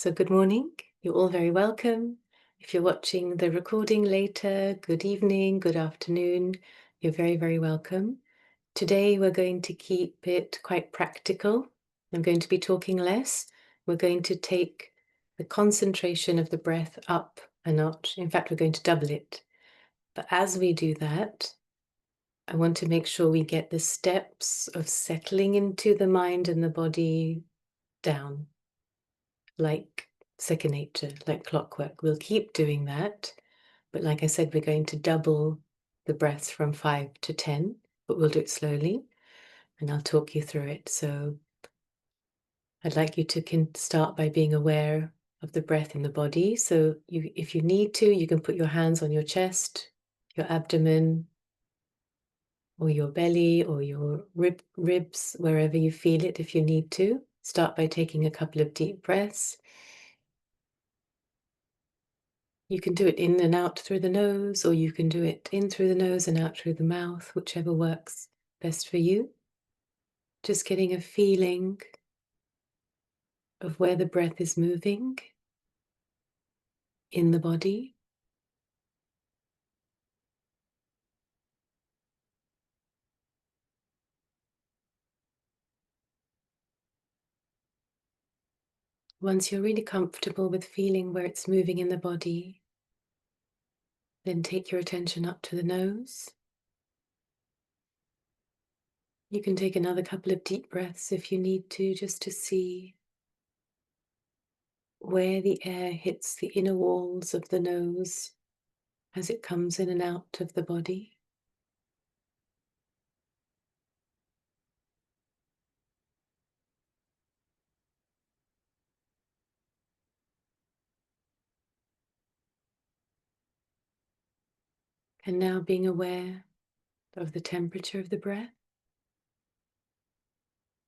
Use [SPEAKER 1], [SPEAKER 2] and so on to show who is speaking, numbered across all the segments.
[SPEAKER 1] So good morning, you're all very welcome. If you're watching the recording later, good evening, good afternoon, you're very, very welcome. Today we're going to keep it quite practical. I'm going to be talking less. We're going to take the concentration of the breath up a notch. In fact, we're going to double it. But as we do that, I want to make sure we get the steps of settling into the mind and the body down, like second nature, like clockwork. We'll keep doing that. But like I said, we're going to double the breaths from 5 to 10, but we'll do it slowly and I'll talk you through it. So I'd like you to start by being aware of the breath in the body. So if you need to, you can put your hands on your chest, your abdomen, or your belly, or your ribs, wherever you feel it if you need to. Start by taking a couple of deep breaths. You can do it in and out through the nose, or you can do it in through the nose and out through the mouth, whichever works best for you. Just getting a feeling of where the breath is moving in the body. Once you're really comfortable with feeling where it's moving in the body, then take your attention up to the nose. You can take another couple of deep breaths if you need to, just to see where the air hits the inner walls of the nose as it comes in and out of the body. And now being aware of the temperature of the breath,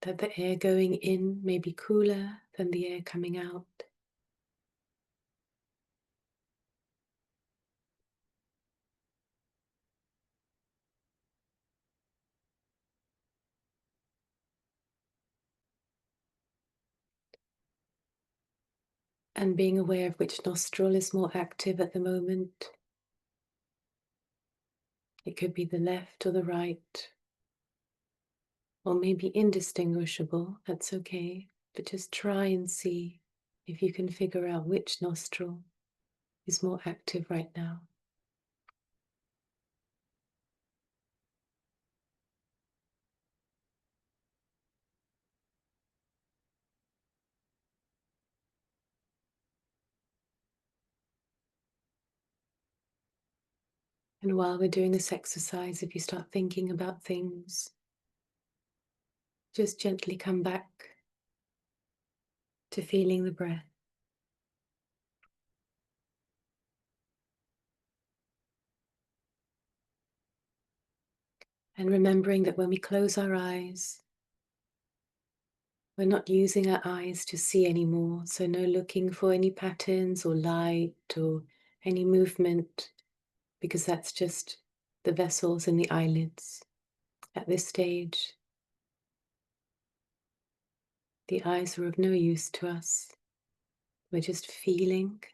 [SPEAKER 1] that the air going in may be cooler than the air coming out. And being aware of which nostril is more active at the moment. It could be the left or the right, or maybe indistinguishable, that's okay. But just try and see if you can figure out which nostril is more active right now. And while we're doing this exercise, if you start thinking about things, just gently come back to feeling the breath. And remembering that when we close our eyes, we're not using our eyes to see anymore. So no looking for any patterns or light or any movement, because that's just the vessels in the eyelids. At this stage, the eyes are of no use to us. We're just feeling.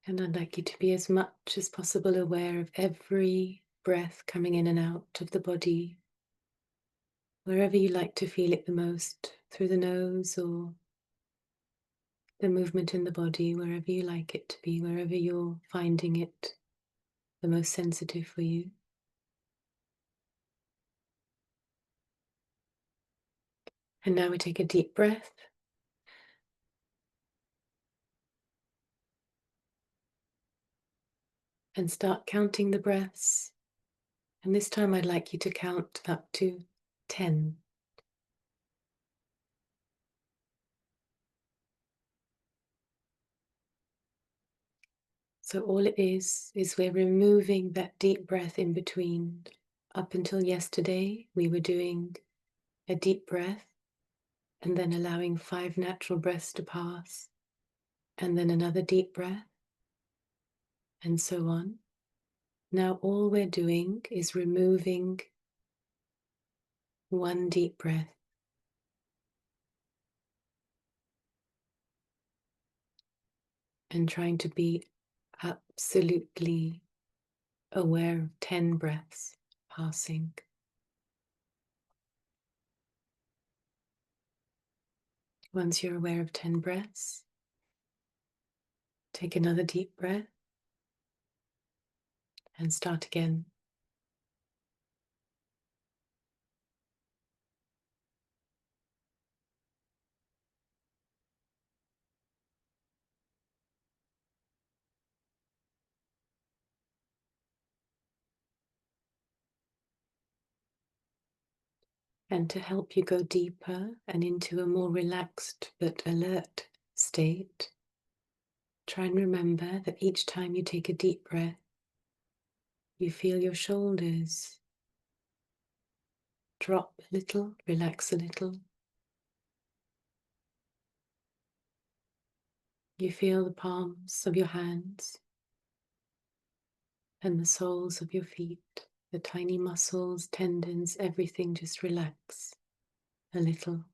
[SPEAKER 1] And I'd like you to be as much as possible aware of every breath coming in and out of the body, wherever you like to feel it the most, through the nose or the movement in the body, wherever you like it to be, wherever you're finding it the most sensitive for you. And now we take a deep breath. And start counting the breaths. And this time I'd like you to count up to 10. So all it is we're removing that deep breath in between. Up until yesterday, we were doing a deep breath and then allowing 5 natural breaths to pass, and then another deep breath, and so on. Now all we're doing is removing one deep breath and trying to be absolutely aware of 10 breaths passing. Once you're aware of 10 breaths, take another deep breath and start again. And to help you go deeper and into a more relaxed but alert state, try and remember that each time you take a deep breath, you feel your shoulders drop a little, relax a little. You feel the palms of your hands and the soles of your feet, the tiny muscles, tendons, everything just relax a little.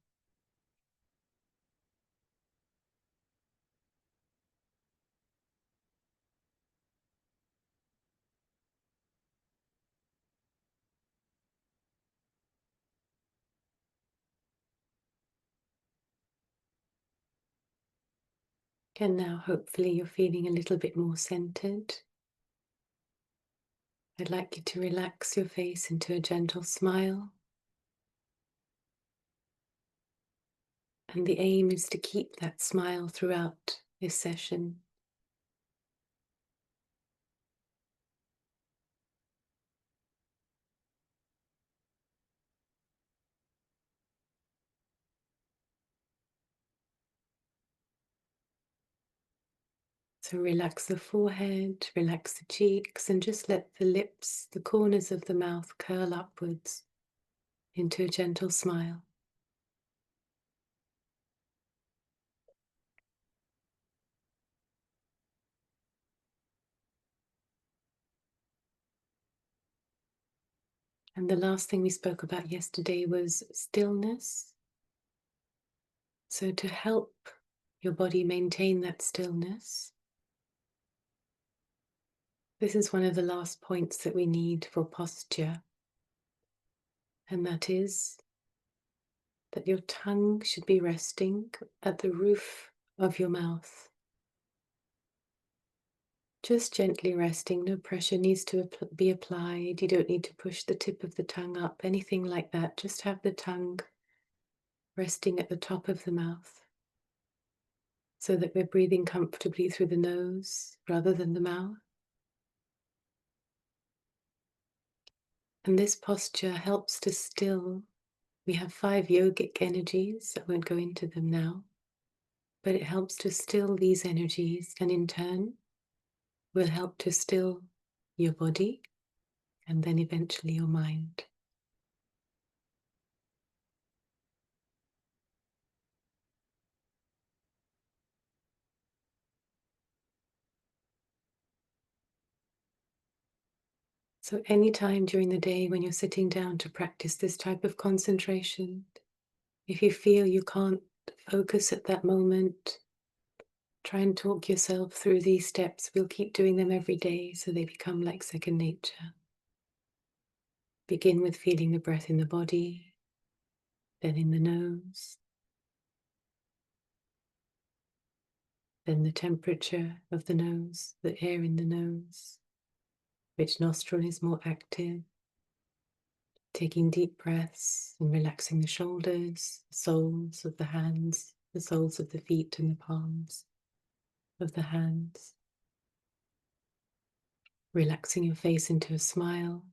[SPEAKER 1] And now hopefully you're feeling a little bit more centered. I'd like you to relax your face into a gentle smile. And the aim is to keep that smile throughout this session. So relax the forehead, relax the cheeks, and just let the lips, the corners of the mouth curl upwards into a gentle smile. And the last thing we spoke about yesterday was stillness. So to help your body maintain that stillness, this is one of the last points that we need for posture. And that is that your tongue should be resting at the roof of your mouth. Just gently resting, no pressure needs to be applied. You don't need to push the tip of the tongue up, anything like that. Just have the tongue resting at the top of the mouth so that we're breathing comfortably through the nose rather than the mouth. And this posture helps to still. We have 5 yogic energies. I won't go into them now, but it helps to still these energies, and in turn will help to still your body and then eventually your mind. So anytime during the day when you're sitting down to practice this type of concentration, if you feel you can't focus at that moment, try and talk yourself through these steps. We'll keep doing them every day so they become like second nature. Begin with feeling the breath in the body, then in the nose, then the temperature of the nose, the air in the nose, which nostril is more active. Taking deep breaths and relaxing the shoulders, the soles of the hands, the soles of the feet and the palms of the hands. Relaxing your face into a smile.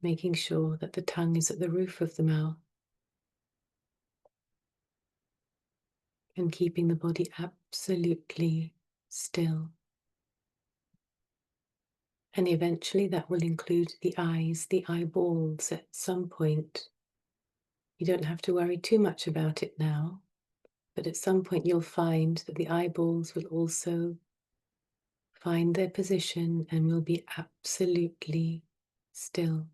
[SPEAKER 1] Making sure that the tongue is at the roof of the mouth. And keeping the body absolutely still. And eventually that will include the eyes, the eyeballs at some point. You don't have to worry too much about it now, but at some point you'll find that the eyeballs will also find their position and will be absolutely still.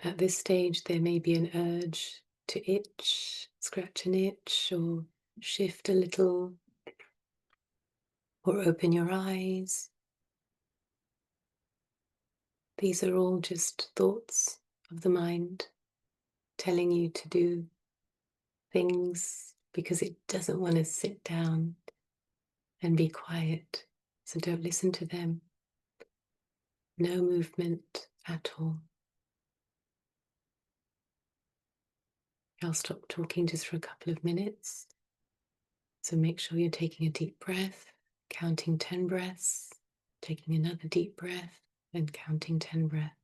[SPEAKER 1] At this stage, there may be an urge to itch, scratch an itch, or shift a little, or open your eyes. These are all just thoughts of the mind telling you to do things because it doesn't want to sit down and be quiet. So don't listen to them. No movement at all. I'll stop talking just for a couple of minutes. So make sure you're taking a deep breath, counting 10 breaths, taking another deep breath, and counting 10 breaths.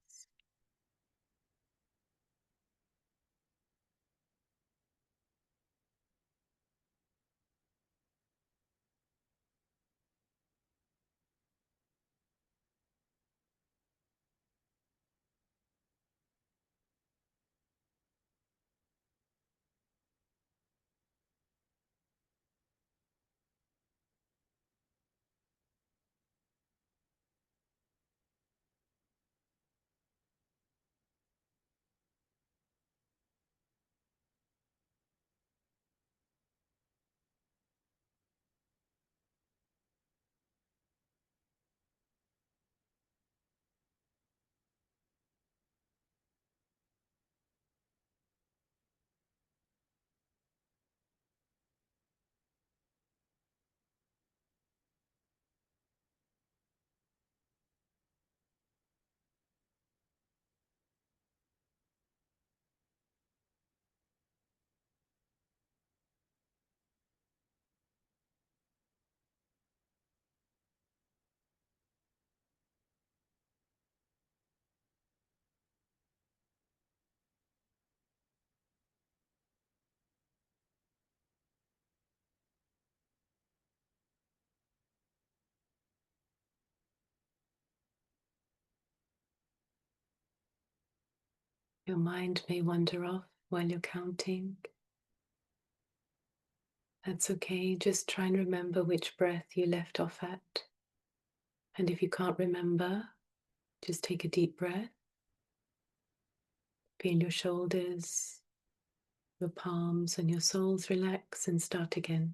[SPEAKER 1] Your mind may wander off while you're counting. That's okay. Just try and remember which breath you left off at. And if you can't remember, just take a deep breath. Feel your shoulders, your palms, and your soles relax and start again.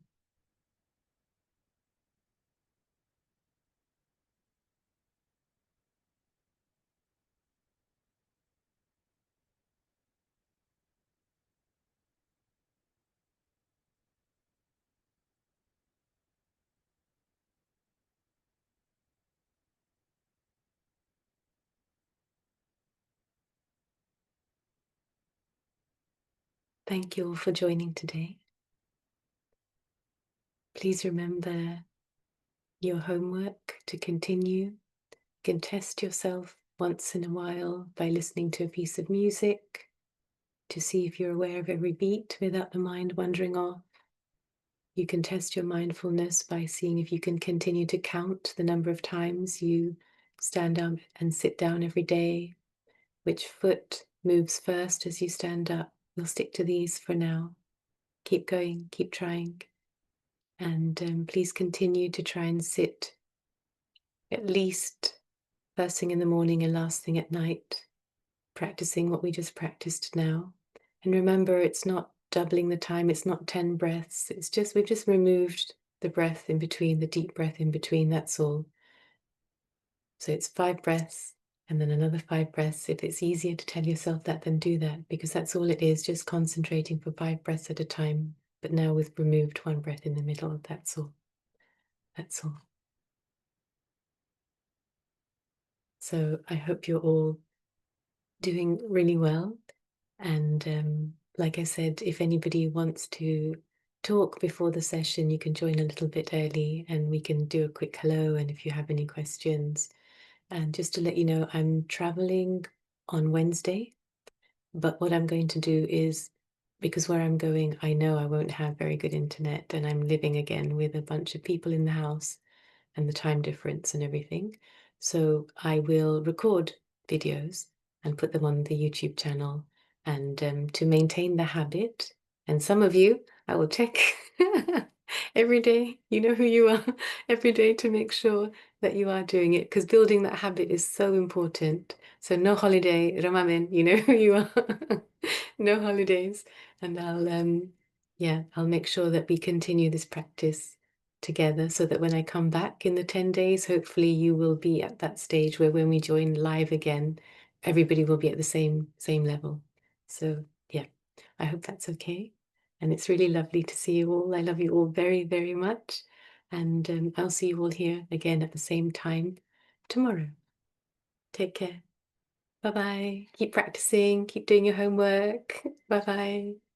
[SPEAKER 1] Thank you all for joining today. Please remember your homework to continue. You can test yourself once in a while by listening to a piece of music to see if you're aware of every beat without the mind wandering off. You can test your mindfulness by seeing if you can continue to count the number of times you stand up and sit down every day, which foot moves first as you stand up. We'll stick to these for now. Keep going, keep trying. And please continue to try and sit at least first thing in the morning and last thing at night, practicing what we just practiced now. And remember, it's not doubling the time, it's not 10 breaths, it's just, we've just removed the breath in between, the deep breath in between, that's all. So it's 5 breaths and then another 5 breaths. If it's easier to tell yourself that, then do that, because that's all it is, just concentrating for 5 breaths at a time. But now we've removed 1 breath in the middle, that's all. That's all. So I hope you're all doing really well. And like I said, if anybody wants to talk before the session, you can join a little bit early and we can do a quick hello. And if you have any questions, and just to let you know, I'm traveling on Wednesday, but what I'm going to do is, because where I'm going, I know I won't have very good internet, and I'm living again with a bunch of people in the house and the time difference and everything. So I will record videos and put them on the YouTube channel. And to maintain the habit And some of you, I will check every day. You know who you are every day to make sure that you are doing it because building that habit is so important. So no holiday, Ramamen, you know who you are. No holidays. And yeah, I'll make sure that we continue this practice together so that when I come back in the 10 days, hopefully you will be at that stage where when we join live again, everybody will be at the same level. So yeah, I hope that's okay. And it's really lovely to see you all. I love you all very, very much. And I'll see you all here again at the same time tomorrow. Take care. Bye bye. Keep practicing, keep doing your homework. Bye bye.